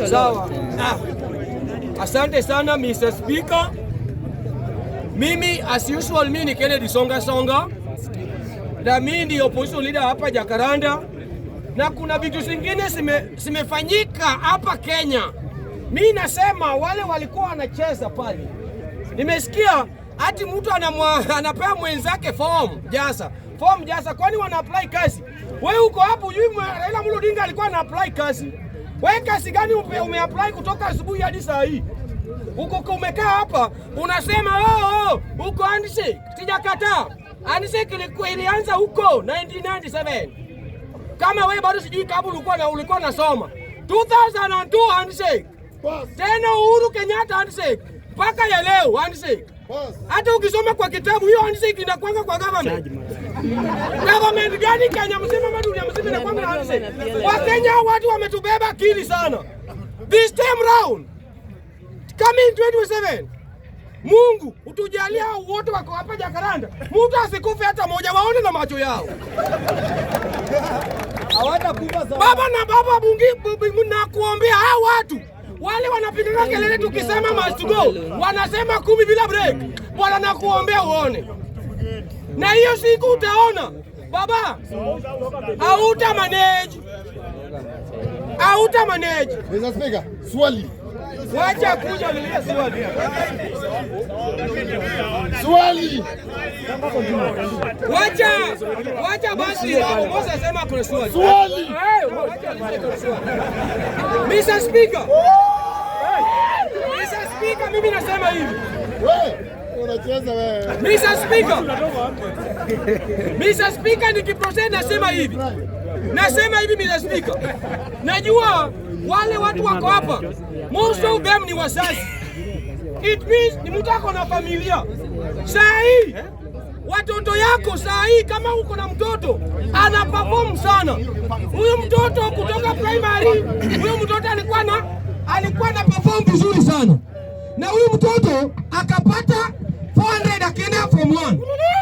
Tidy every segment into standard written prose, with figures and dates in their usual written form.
Sawa. Asante sana Mr. Speaker. Mimi as usual mimi ni Kennedy Songa. Na mimi ndio opposition leader hapa Jacaranda. Na kuna vitu zingine zimefanyika hapa Kenya. Mimi nasema wale walikuwa wanacheza pale. Nimesikia ati mtu anapea mwenzake form jaza. Kwani wana apply kazi? Wewe uko hapo Raila Amolo Odinga alikuwa ana apply kazi. Wewe kazi gani umeapply kutoka asubuhi hadi saa hii? Uko umekaa hapa unasema uko handshake. Sijakataa. Handshake ilianza huko 1997. Kama wewe bado sijui kama ulikuwa unasoma. 2002 handshake. Tena Uhuru Kenyatta handshake. Mpaka ya leo handshake. Hata ukisoma kwa kitabu hiyo handshake inakwanga kwa government. Government gani Kenya mzima ama dunia mzima inakwanga handshake? Wakenya watu wametubeba akili sana. This time round coming 27. Mungu utujalia wote wako hapa Jacaranda. Mtu asikufe hata moja waone na macho yao. Baba na baba bungi na kuombea hao watu. Wale wanapiga kelele tukisema must go. Wanasema 10 bila break. Bwana na kuombea uone. Na hiyo siku utaona. Baba. Hauta manage. Mr. Speaker, swali. Wacha kuja nilie swali. Wacha basi Moses sema kuna swali. Mr. Speaker. Mimi nasema hivi. Unacheza wewe. Mr. Speaker nikiproceed nasema hivi. Mr. Speaker. Najua wale watu wako hapa. Most of them ni wazazi. It means ni mtu ako na familia. Saa hii watoto yako saa hii kama uko na mtoto ana perform sana. Huyu mtoto kutoka primary, huyu mtoto alikuwa na perform vizuri sana. Na huyu mtoto akapata 400 akienda form 1.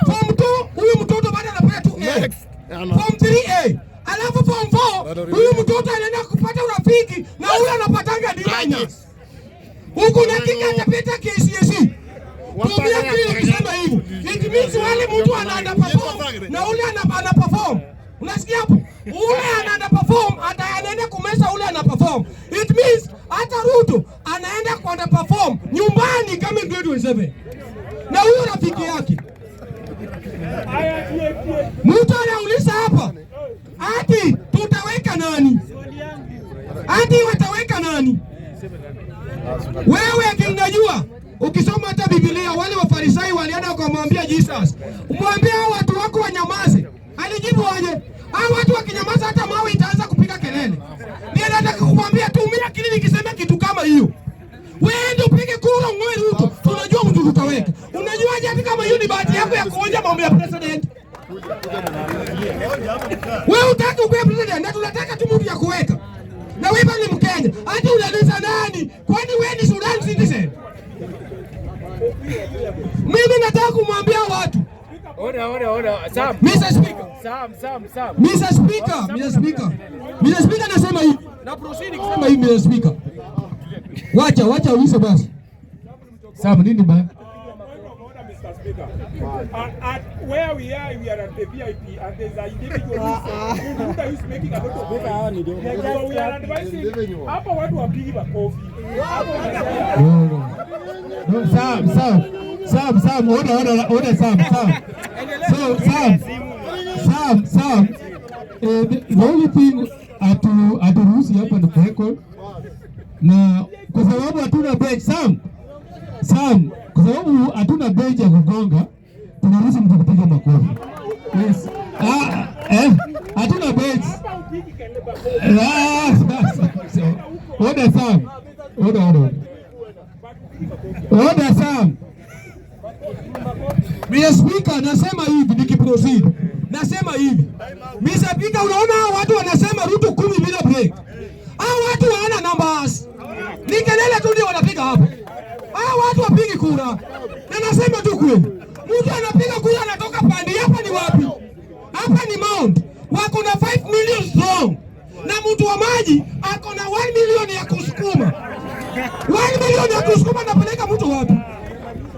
Form 2 huyu mtoto bado anapata 2A. Form 3A. Alafu form 4 huyu mtoto anaenda kupata urafiki na huyu anapatanga D-. Huku na kika atapita KCSE. Tumia kile kisema hivyo. It means wale mtu anaenda perform na ule ana perform. Unasikia hapo? Ule anaenda perform anaenda kumesa ule ana perform. It means hata Ruto anaenda kwenda perform nyumbani kama grade 7. Na huyo rafiki yake. Mtu anauliza hapa. Ati tutaweka nani? Ati wataweka nani? Wewe kinajua ukisoma hata Biblia wale Wafarisayo walienda kumwambia Jesus, "Mwambie watu wako wanyamaze." Alijibu aje? Hao watu wakinyamaza hata mawe itaanza kupiga kelele. Mimi nataka kumwambia tumia akili nikisema kitu kama hiyo. Wewe ndio upige kura ngoe Ruto. Tunajua mtu tutaweka. Unajuaje hata kama hiyo ni bahati yako ya kuonja mambo ya president? Wewe utaki uwe president na tunataka tu mtu ya kuweka. Na wewe ni Mkenya. Hata unaleza nani? Kwani wewe ni Sudan citizen? Mimi nataka kumwambia watu. Sam. Mr. Speaker. Sam. Mr. Speaker nasema hivi. Na proceed kusema hivi Mr. Speaker. Wacha ulize basi. Sam nini baya? At where we are at the VIP and there's an individual who is making a lot of money. So we are advising hapa watu wapigi makofi. No, Sam, order Sam. So Sam, the only thing aturuhusi hapa ni record na kwa sababu hatuna bench Sam, kwa sababu hatuna bench ya kugonga, tunaruhusu mtu kupiga makofi. Yes. Hatuna bench. Order Sam. Order Sam. Mr. Speaker, nasema hivi nikiproceed. Nasema hivi. Mr. Speaker, unaona watu wanasema Ruto 10 bila break. Hao watu hawana numbers. Ni kelele tu ndio wanapiga hapo. Hao watu wapigi kura. Na nasema tu kweli. Mtu anapiga kura anatoka pande hapa ni wapi? Hapa ni Mount. Wako na 5 million strong. Na mtu wa maji ako na 1 million ya 1 milioni ya kusukuma napeleka mtu wapi?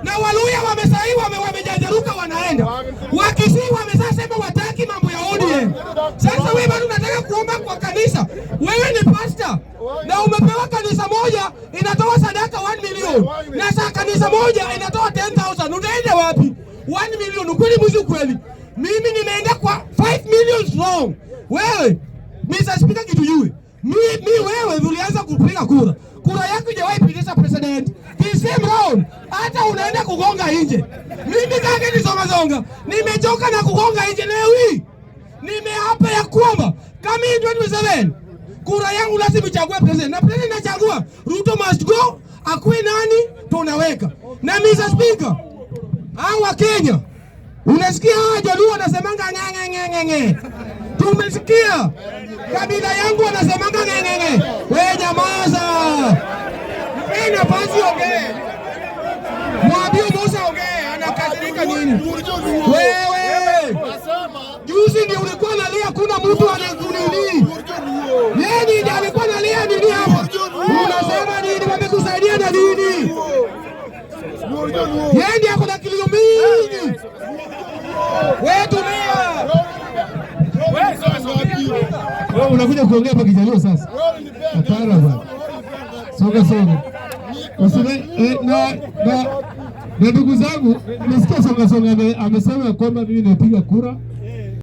Na Waluya wamesaiwa wamejajaruka wanaenda. Wakisii wamesema wataki mambo ya ODM. Sasa wewe bado unataka kuomba kwa kanisa. Wewe ni pastor na umepewa kanisa moja inatoa sadaka 1 milioni. Na sasa kanisa moja inatoa 10,000. Unaenda wapi? 1 milioni ukweli mwizi kweli. Mimi nimeenda kwa 5 million strong. Wewe Mr. Speaker kitu yue. Wewe ulianza kupiga kura. Kura yako haijawahi pitisha president. This same round hata unaenda kugonga nje. Mimi kaka ni zonga. Nimechoka na kugonga nje leo hii. Nimeapa ya kwamba kama in 2027 kura yangu lazima ichague president. Na president nachagua Ruto must go, akue nani tunaweka. Na Mr. Speaker, hawa Kenya unasikia hawa Jaluo wanasemanga ngenge. Tumesikia kabila yangu wanasemanga ngenge. Wewe nyamaza. Wewe nafasi ongee. Mwambie Musa ongee, anakasirika nini? Wewe. Juzi ndio ulikuwa unalia kuna mtu anakunini. Yeye ndiye alikuwa analia nini hapo? Unasema nini? Wamekusaidia na nini? Yeye ndiye akona kilio mingi. Wewe tumia. Wewe unakuja kuongea hapa Kijaluo sasa. Hapana bwana. Songa. Usime na ndugu zangu, nisikia songa amesema kwamba mimi napiga kura